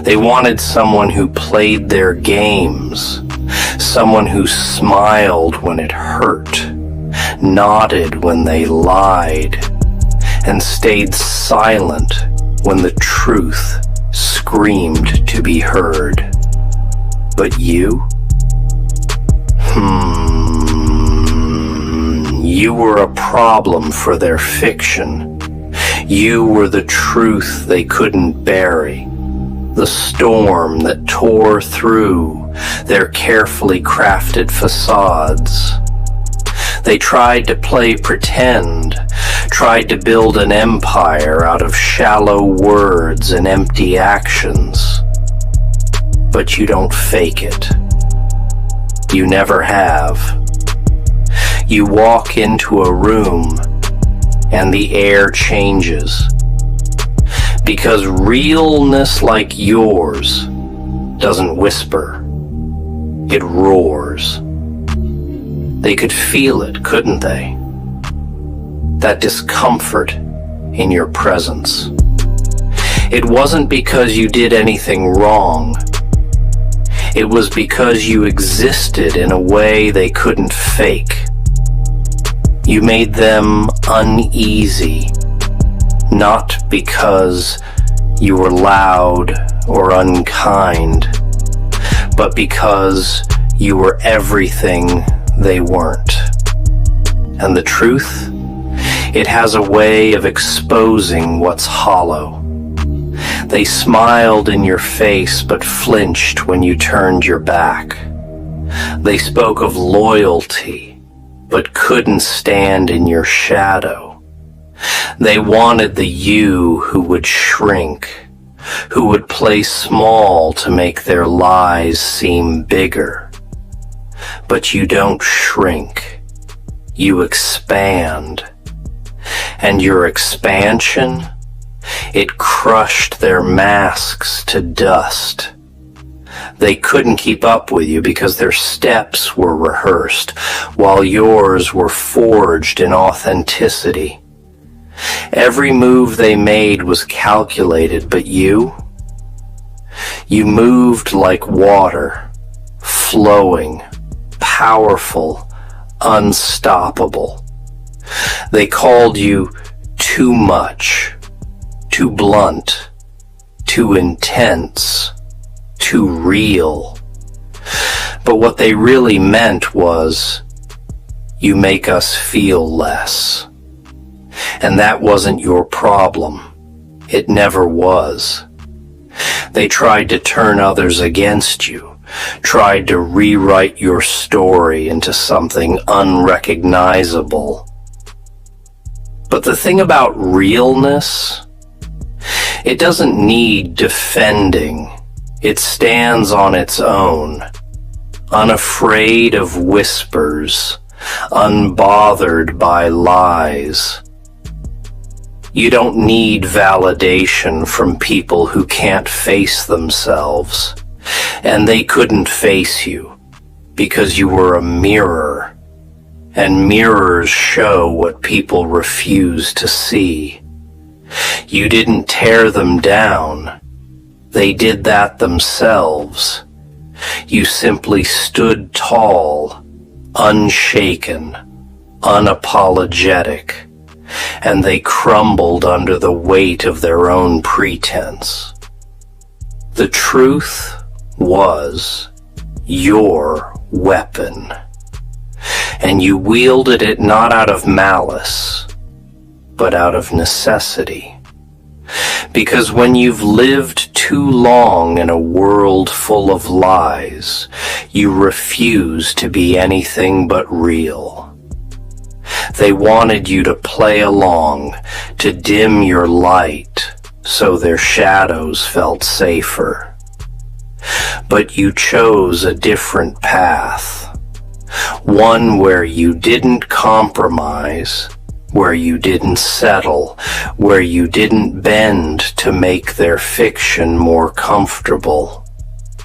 They wanted someone who played their games, someone who smiled when it hurt, nodded when they lied, and stayed silent when the truth screamed to be heard. But you? You were a problem for their fiction. You were the truth they couldn't bury, the storm that tore through their carefully crafted facades. They tried to play pretend, tried to build an empire out of shallow words and empty actions. But you don't fake it. You never have. You walk into a room and the air changes. Because realness like yours doesn't whisper, it roars. They could feel it, couldn't they? That discomfort in your presence. It wasn't because you did anything wrong. It was because you existed in a way they couldn't fake. You made them uneasy, not because you were loud or unkind, but because you were everything they weren't. And the truth? It has a way of exposing what's hollow. They smiled in your face but flinched when you turned your back. They spoke of loyalty but couldn't stand in your shadow. They wanted the you who would shrink, who would play small to make their lies seem bigger. But you don't shrink, you expand. And your expansion, it crushed their masks to dust. They couldn't keep up with you because their steps were rehearsed, while yours were forged in authenticity. Every move they made was calculated, but you moved like water, flowing, powerful, unstoppable. They called you too much, too blunt, too intense, too real. But what they really meant was, you make us feel less. And that wasn't your problem. It never was. They tried to turn others against you, tried to rewrite your story into something unrecognizable. But the thing about realness, it doesn't need defending. It stands on its own, unafraid of whispers, unbothered by lies. You don't need validation from people who can't face themselves, and they couldn't face you because you were a mirror, and mirrors show what people refuse to see. You didn't tear them down. They did that themselves. You simply stood tall, unshaken, unapologetic, and they crumbled under the weight of their own pretense. The truth was your weapon, and you wielded it not out of malice, but out of necessity. Because when you've lived too long in a world full of lies, you refuse to be anything but real. They wanted you to play along, to dim your light, so their shadows felt safer. But you chose a different path, one where you didn't compromise, where you didn't settle, where you didn't bend to make their fiction more comfortable.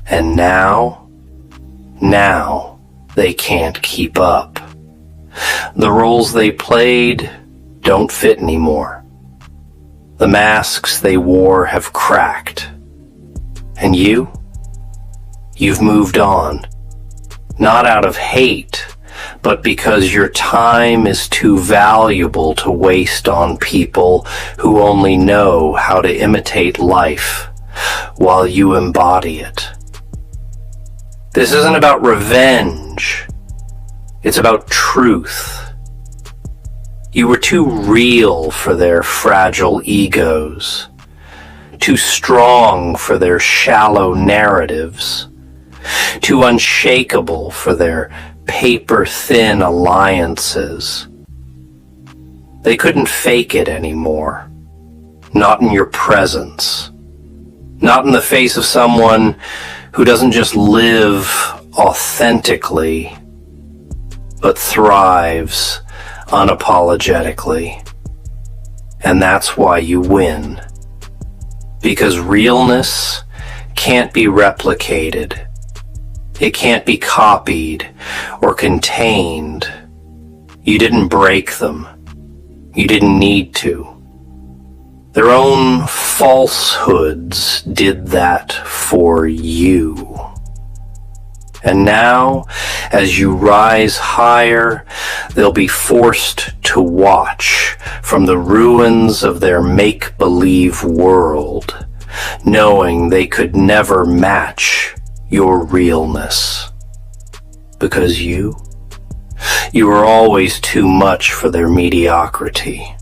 And now they can't keep up. The roles they played don't fit anymore. The masks they wore have cracked, And you've moved on. Not out of hate, but because your time is too valuable to waste on people who only know how to imitate life while you embody it. This isn't about revenge. It's about truth. You were too real for their fragile egos, too strong for their shallow narratives, too unshakable for their paper-thin alliances. They couldn't fake it anymore. Not in your presence. Not in the face of someone who doesn't just live authentically, but thrives unapologetically. And that's why you win. Because realness can't be replicated. It can't be copied or contained. You didn't break them. You didn't need to. Their own falsehoods did that for you. And now, as you rise higher, they'll be forced to watch from the ruins of their make-believe world, knowing they could never match your realness. Because you were always too much for their mediocrity.